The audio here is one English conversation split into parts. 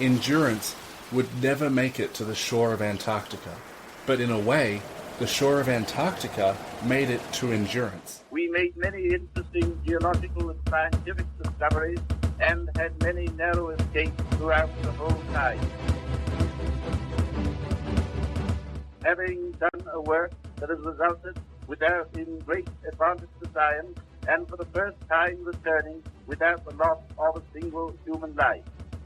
Endurance would never make it to the shore of Antarctica. But in a way, the shore of Antarctica made it to Endurance. We made many interesting geological and scientific discoveries and had many narrow escapes throughout the whole time. Having done a work that has resulted in great advantage to science, and for the first time returning without the loss of a single human life.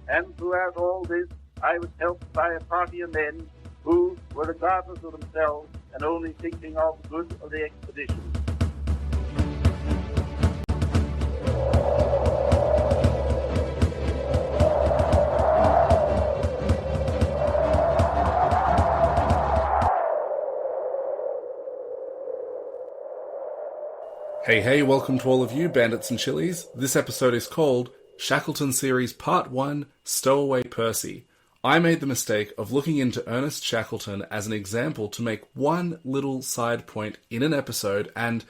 And throughout all this, I was helped by a party of men who were regardless of themselves and only thinking of the good of the expedition. Hey, welcome to all of you, bandits and chilies. This episode is called Shackleton Series Part 1, Stowaway Perce. I made the mistake of looking into Ernest Shackleton as an example to make one little side point in an episode, and,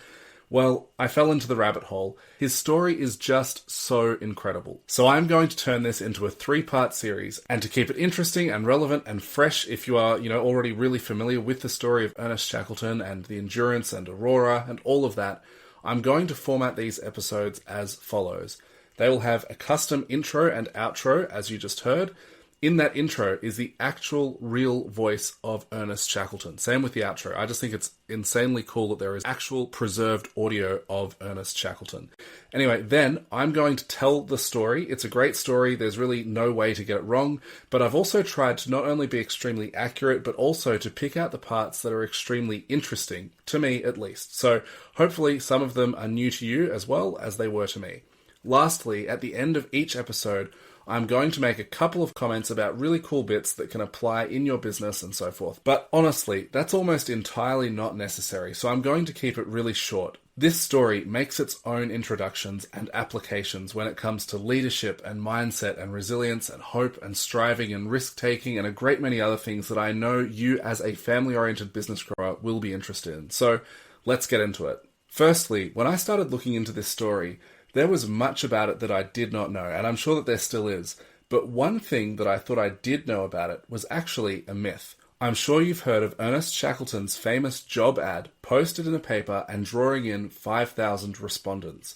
well, I fell into the rabbit hole. His story is just so incredible. So I'm going to turn this into a 3-part series, and to keep it interesting and relevant and fresh if you are, already really familiar with the story of Ernest Shackleton and the Endurance and Aurora and all of that, I'm going to format these episodes as follows. They will have a custom intro and outro, as you just heard. In that intro is the actual real voice of Ernest Shackleton. Same with the outro. I just think it's insanely cool that there is actual preserved audio of Ernest Shackleton. Anyway, then I'm going to tell the story. It's a great story. There's really no way to get it wrong. But I've also tried to not only be extremely accurate, but also to pick out the parts that are extremely interesting, to me at least. So hopefully some of them are new to you as well as they were to me. Lastly, at the end of each episode, I'm going to make a couple of comments about really cool bits that can apply in your business and so forth. But honestly, that's almost entirely not necessary, so I'm going to keep it really short. This story makes its own introductions and applications when it comes to leadership and mindset and resilience and hope and striving and risk-taking and a great many other things that I know you as a family-oriented business grower will be interested in. So let's get into it. Firstly, when I started looking into this story, there was much about it that I did not know, and I'm sure that there still is. But one thing that I thought I did know about it was actually a myth. I'm sure you've heard of Ernest Shackleton's famous job ad posted in a paper and drawing in 5,000 respondents.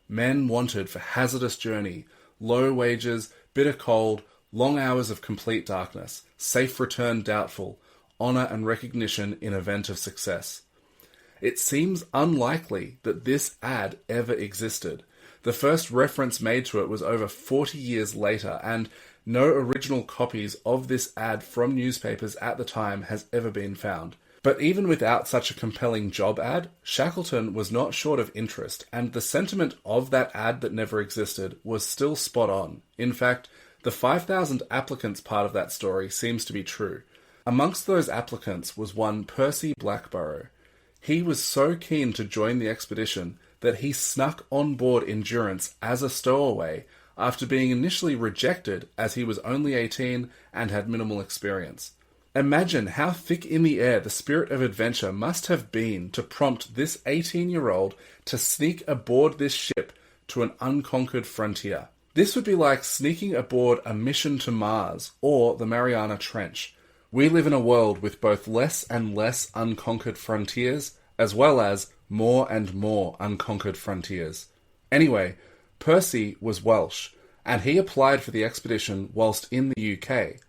Men wanted for hazardous journey, low wages, bitter cold, long hours of complete darkness, safe return doubtful, honour and recognition in event of success. It seems unlikely that this ad ever existed. The first reference made to it was over 40 years later, and no original copies of this ad from newspapers at the time has ever been found. But even without such a compelling job ad, Shackleton was not short of interest, and the sentiment of that ad that never existed was still spot on. In fact, the 5,000 applicants part of that story seems to be true. Amongst those applicants was one Perce Blackborough. He was so keen to join the expedition that he snuck on board Endurance as a stowaway after being initially rejected as he was only 18 and had minimal experience. Imagine how thick in the air the spirit of adventure must have been to prompt this 18-year-old to sneak aboard this ship to an unconquered frontier. This would be like sneaking aboard a mission to Mars or the Mariana Trench. We live in a world with both less and less unconquered frontiers, as well as more and more unconquered frontiers. Anyway, Perce was Welsh, and he applied for the expedition whilst in the UK.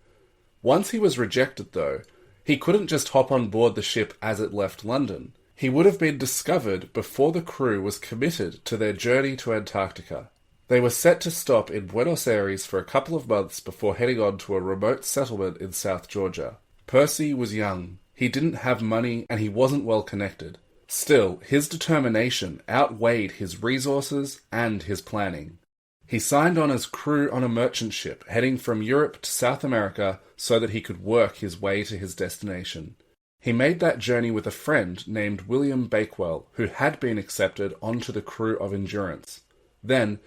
Once he was rejected, though, he couldn't just hop on board the ship as it left London. He would have been discovered before the crew was committed to their journey to Antarctica. They were set to stop in Buenos Aires for a couple of months before heading on to a remote settlement in South Georgia. Perce was young, he didn't have money, and he wasn't well connected. Still, his determination outweighed his resources and his planning. He signed on as crew on a merchant ship heading from Europe to South America so that he could work his way to his destination. He made that journey with a friend named William Bakewell, who had been accepted onto the crew of Endurance. Then,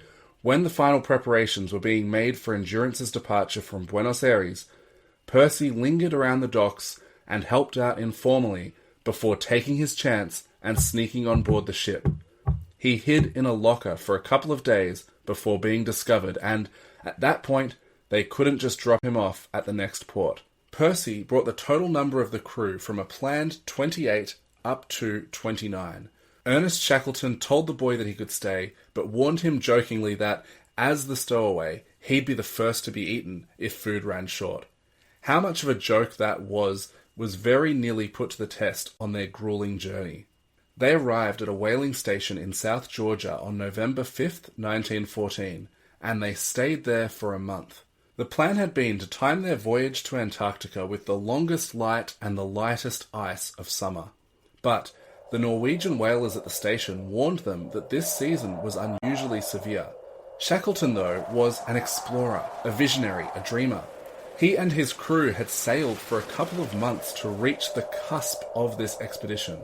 when the final preparations were being made for Endurance's departure from Buenos Aires, Perce lingered around the docks and helped out informally before taking his chance and sneaking on board the ship. He hid in a locker for a couple of days before being discovered, and at that point, They couldn't just drop him off at the next port. Perce brought the total number of the crew from a planned 28 up to 29. Ernest Shackleton told the boy that he could stay, but warned him jokingly that, as the stowaway, he'd be the first to be eaten if food ran short. How much of a joke that was very nearly put to the test on their grueling journey. They arrived at a whaling station in South Georgia on November 5th, 1914, and they stayed there for a month. The plan had been to time their voyage to Antarctica with the longest light and the lightest ice of summer. But the Norwegian whalers at the station warned them that this season was unusually severe. Shackleton, though, was an explorer, a visionary, a dreamer. He and his crew had sailed for a couple of months to reach the cusp of this expedition.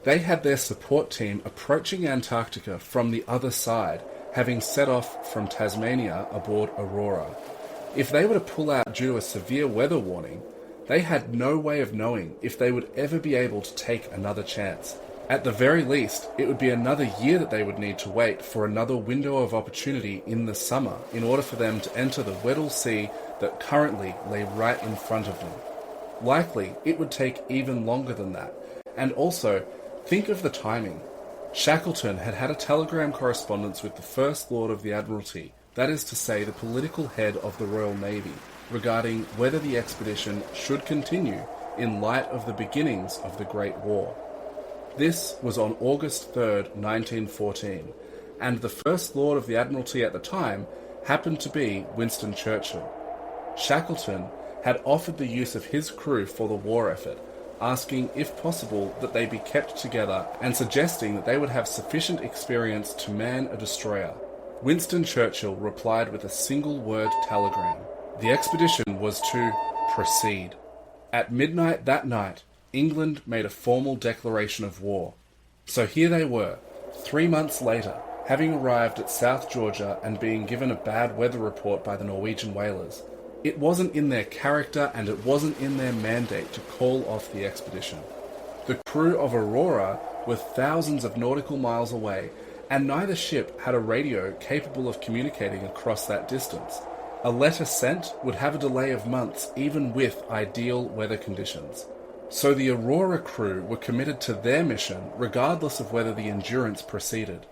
They had their support team approaching Antarctica from the other side, having set off from Tasmania aboard Aurora. If they were to pull out due to a severe weather warning, they had no way of knowing if they would ever be able to take another chance. At the very least, it would be another year that they would need to wait for another window of opportunity in the summer in order for them to enter the Weddell Sea that currently lay right in front of them. Likely, it would take even longer than that. And also, think of the timing. Shackleton had had a telegram correspondence with the First Lord of the Admiralty, that is to say the political head of the Royal Navy, regarding whether the expedition should continue in light of the beginnings of the Great War. This was on August 3rd, 1914, and the First Lord of the Admiralty at the time happened to be Winston Churchill. Shackleton had offered the use of his crew for the war effort, asking if possible that they be kept together and suggesting that they would have sufficient experience to man a destroyer. Winston Churchill replied with a single-word telegram. The expedition was to proceed. At midnight that night, England made a formal declaration of war. So here they were, 3 months later, having arrived at South Georgia and being given a bad weather report by the Norwegian whalers. It wasn't in their character and it wasn't in their mandate to call off the expedition. The crew of Aurora were thousands of nautical miles away, and neither ship had a radio capable of communicating across that distance. A letter sent would have a delay of months even with ideal weather conditions. So the Aurora crew were committed to their mission regardless of whether the Endurance proceeded.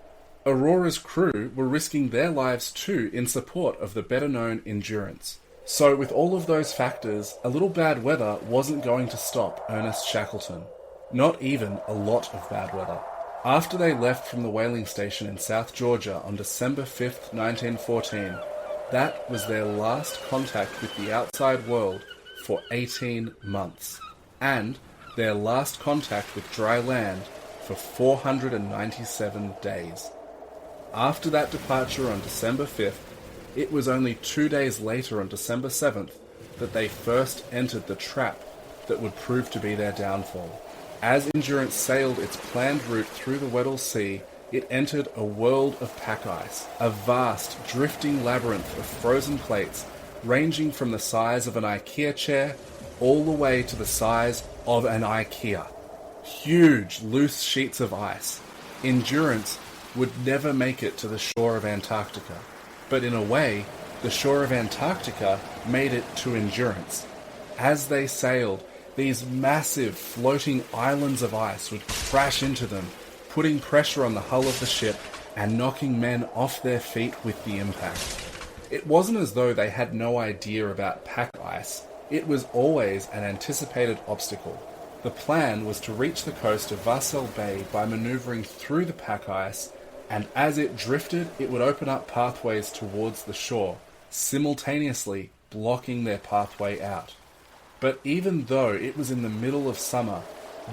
Aurora's crew were risking their lives too in support of the better-known Endurance. So with all of those factors, a little bad weather wasn't going to stop Ernest Shackleton. Not even a lot of bad weather. After they left from the whaling station in South Georgia on December 5th, 1914, that was their last contact with the outside world for 18 months. And their last contact with dry land for 497 days. After that departure on December 5th, it was only 2 days later on December 7th that they first entered the trap that would prove to be their downfall. As Endurance sailed its planned route through the Weddell Sea, it entered a world of pack ice, a vast, drifting labyrinth of frozen plates ranging from the size of an IKEA chair all the way to the size of an IKEA. Huge, loose sheets of ice. Endurance would never make it to the shore of Antarctica. But in a way, the shore of Antarctica made it to Endurance. As they sailed, these massive floating islands of ice would crash into them, putting pressure on the hull of the ship and knocking men off their feet with the impact. It wasn't as though they had no idea about pack ice. It was always an anticipated obstacle. The plan was to reach the coast of Vassel Bay by maneuvering through the pack ice, and as it drifted, it would open up pathways towards the shore, simultaneously blocking their pathway out. But even though it was in the middle of summer,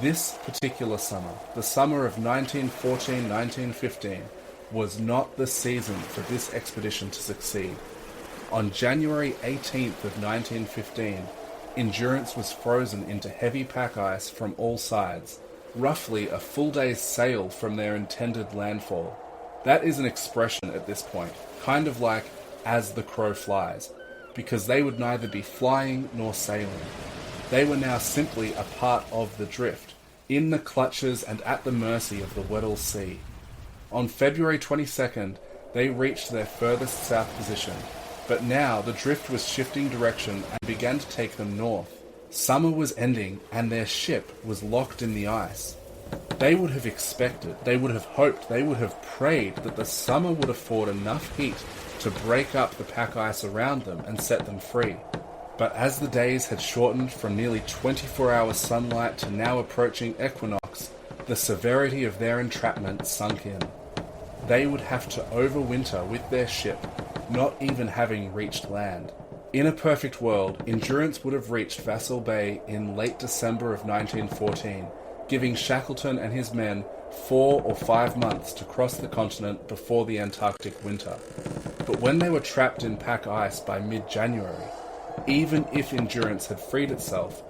this particular summer, the summer of 1914-1915, was not the season for this expedition to succeed. On January 18th of 1915, Endurance was frozen into heavy pack ice from all sides, roughly a full day's sail from their intended landfall. That is an expression at this point, kind of like "as the crow flies," because they would neither be flying nor sailing. They were now simply a part of the drift, in the clutches and at the mercy of the Weddell Sea. On February 22nd, they reached their furthest south position, But now the drift was shifting direction and began to take them north. Summer was ending and their ship was locked in the ice. They would have expected, they would have hoped, they would have prayed that the summer would afford enough heat to break up the pack ice around them and set them free. But as the days had shortened from nearly 24-hour sunlight to now approaching equinox, the severity of their entrapment sunk in. They would have to overwinter with their ship, not even having reached land. In a perfect world, Endurance would have reached Vassal Bay in late December of 1914, giving Shackleton and his men 4 or 5 months to cross the continent before the Antarctic winter. But when they were trapped in pack ice by mid-January, even if Endurance had freed itself,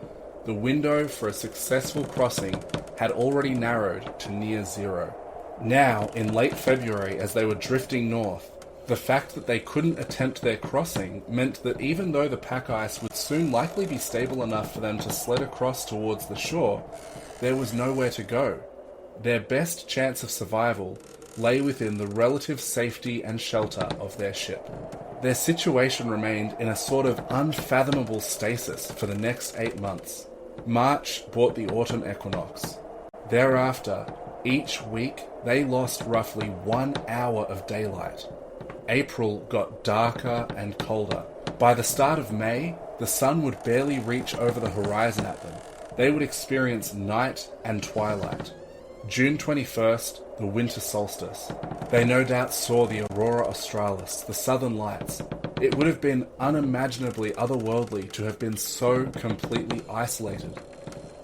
the window for a successful crossing had already narrowed to near zero. Now, in late February, as they were drifting north, the fact that they couldn't attempt their crossing meant that even though the pack ice would soon likely be stable enough for them to sled across towards the shore, there was nowhere to go. Their best chance of survival lay within the relative safety and shelter of their ship. Their situation remained in a sort of unfathomable stasis for the next 8 months. March brought the autumn equinox. Thereafter, each week they lost roughly 1 hour of daylight. April got darker and colder. By the start of May, the sun would barely reach over the horizon at them. They would experience night and twilight. June 21st, the winter solstice. They no doubt saw the aurora australis, the southern lights. It would have been unimaginably otherworldly to have been so completely isolated.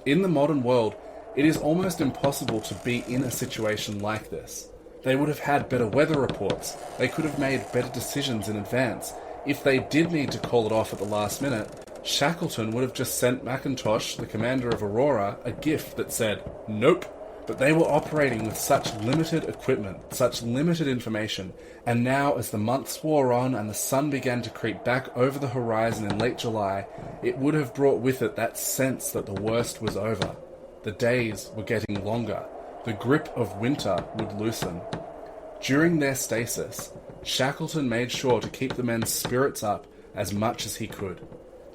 In the modern world, it is almost impossible to be in a situation like this. They would have had better weather reports. They could have made better decisions in advance. If they did need to call it off at the last minute, Shackleton would have just sent McIntosh, the commander of Aurora, a gift that said, "Nope." But they were operating with such limited equipment, such limited information, and now as the months wore on and the sun began to creep back over the horizon in late July, it would have brought with it that sense that the worst was over. The days were getting longer. The grip of winter would loosen. During their stasis, Shackleton made sure to keep the men's spirits up as much as he could.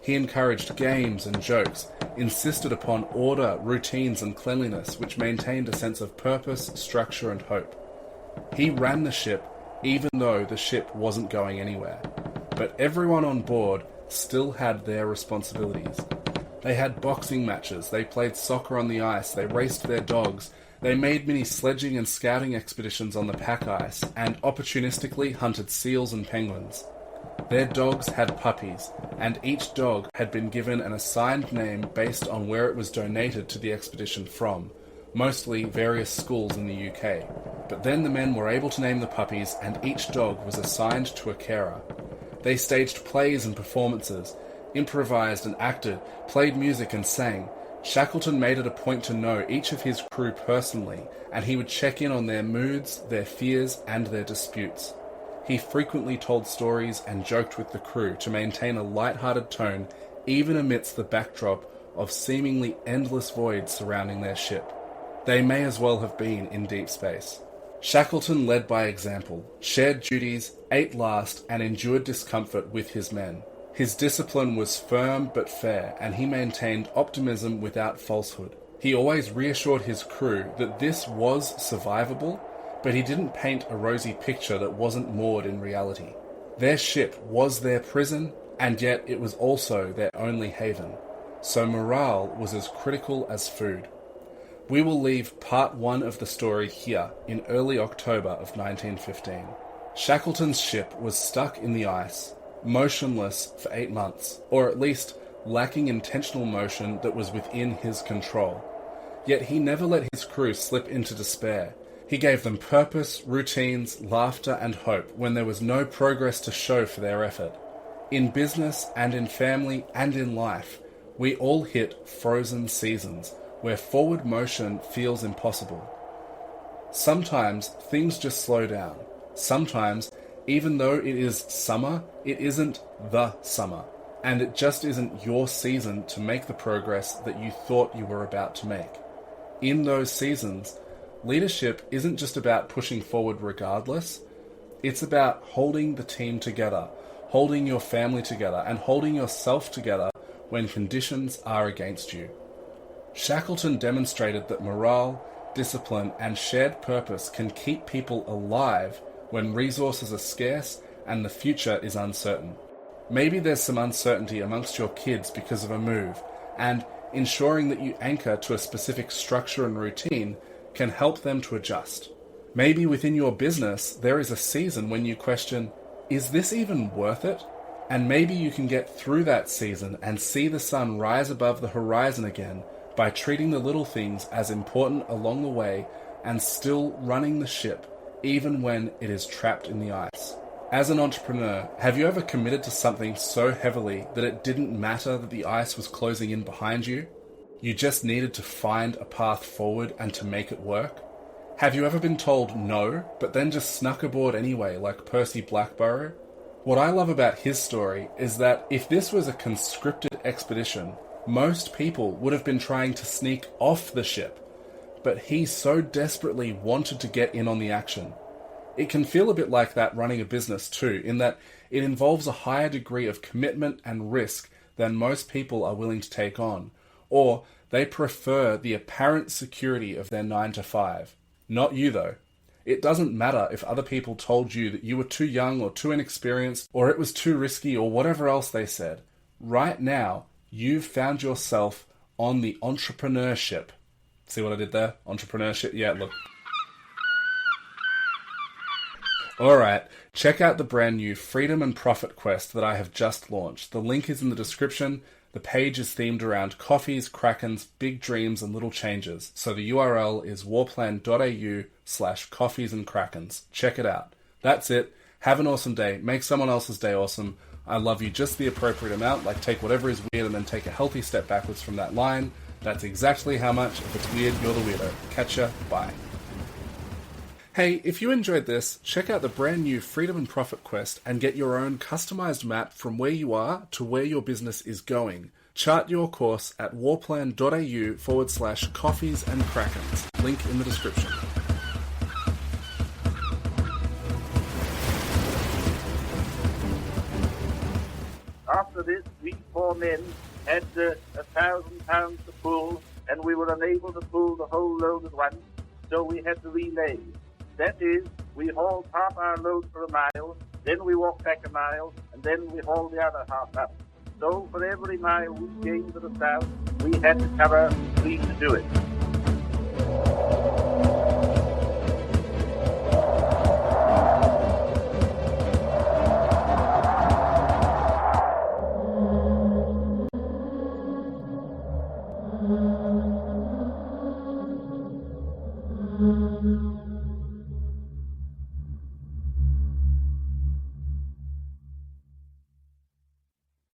He encouraged games and jokes, insisted upon order, routines and cleanliness, which maintained a sense of purpose, structure and hope. He ran the ship even though the ship wasn't going anywhere. But everyone on board still had their responsibilities. They had boxing matches, they played soccer on the ice, they raced their dogs, they made mini sledging and scouting expeditions on the pack ice, and opportunistically hunted seals and penguins. Their dogs had puppies, and each dog had been given an assigned name based on where it was donated to the expedition from, mostly various schools in the UK. But then the men were able to name the puppies, and each dog was assigned to a carer. They staged plays and performances, improvised and acted, played music and sang. Shackleton made it a point to know each of his crew personally, and he would check in on their moods, their fears, and their disputes. He frequently told stories and joked with the crew to maintain a light-hearted tone even amidst the backdrop of seemingly endless voids surrounding their ship. They may as well have been in deep space. Shackleton led by example, shared duties, ate last, and endured discomfort with his men. His discipline was firm but fair, and he maintained optimism without falsehood. He always reassured his crew that this was survivable, but he didn't paint a rosy picture that wasn't moored in reality. Their ship was their prison, and yet it was also their only haven. So morale was as critical as food. We will leave part 1 of the story here in early October of 1915. Shackleton's ship was stuck in the ice, motionless for 8 months, or at least lacking intentional motion that was within his control. Yet he never let his crew slip into despair. He gave them purpose, routines, laughter and hope when there was no progress to show for their effort. In business and in family and in life, we all hit frozen seasons where forward motion feels impossible. Sometimes things just slow down. Sometimes, even though it is summer, it isn't the summer, and it just isn't your season to make the progress that you thought you were about to make. In those seasons, leadership isn't just about pushing forward regardless, it's about holding the team together, holding your family together, and holding yourself together when conditions are against you. Shackleton demonstrated that morale, discipline, and shared purpose can keep people alive when resources are scarce and the future is uncertain. Maybe there's some uncertainty amongst your kids because of a move, and ensuring that you anchor to a specific structure and routine can help them to adjust. Maybe within your business, there is a season when you question, is this even worth it? And maybe you can get through that season and see the sun rise above the horizon again by treating the little things as important along the way and still running the ship even when it is trapped in the ice. As an entrepreneur, have you ever committed to something so heavily that it didn't matter that the ice was closing in behind you? You just needed to find a path forward and to make it work? Have you ever been told no, but then just snuck aboard anyway, like Perce Blackborough? What I love about his story is that if this was a conscripted expedition, most people would have been trying to sneak off the ship, but he so desperately wanted to get in on the action. It can feel a bit like that running a business too, in that it involves a higher degree of commitment and risk than most people are willing to take on, or they prefer the apparent security of their 9 to 5. Not you though. It doesn't matter if other people told you that you were too young or too inexperienced, or it was too risky, or whatever else they said. Right now, you've found yourself on the entrepreneurship. See what I did there? Entrepreneurship? Yeah, look. Alright, check out the brand new Freedom and Profit Quest that I have just launched. The link is in the description. The page is themed around coffees, krakens, big dreams, and little changes. So the URL is warplan.au/coffees and krakens. Check it out. That's it. Have an awesome day. Make someone else's day awesome. I love you just the appropriate amount, like take whatever is weird and then take a healthy step backwards from that line. That's exactly how much. If it's weird, you're the weirdo. Catch ya. Bye. Hey, if you enjoyed this, check out the brand new Freedom and Profit Quest and get your own customized map from where you are to where your business is going. Chart your course at warplan.au/coffees and krakens. Link in the description. After this, we 4 men had 1,000 pounds to pull, and we were unable to pull the whole load at once, so we had to relay. That is, we hauled half our load for a mile, then we walked back a mile, and then we hauled the other half up. So for every mile we gained to the south, we had to cover 3 to do it. Thank you.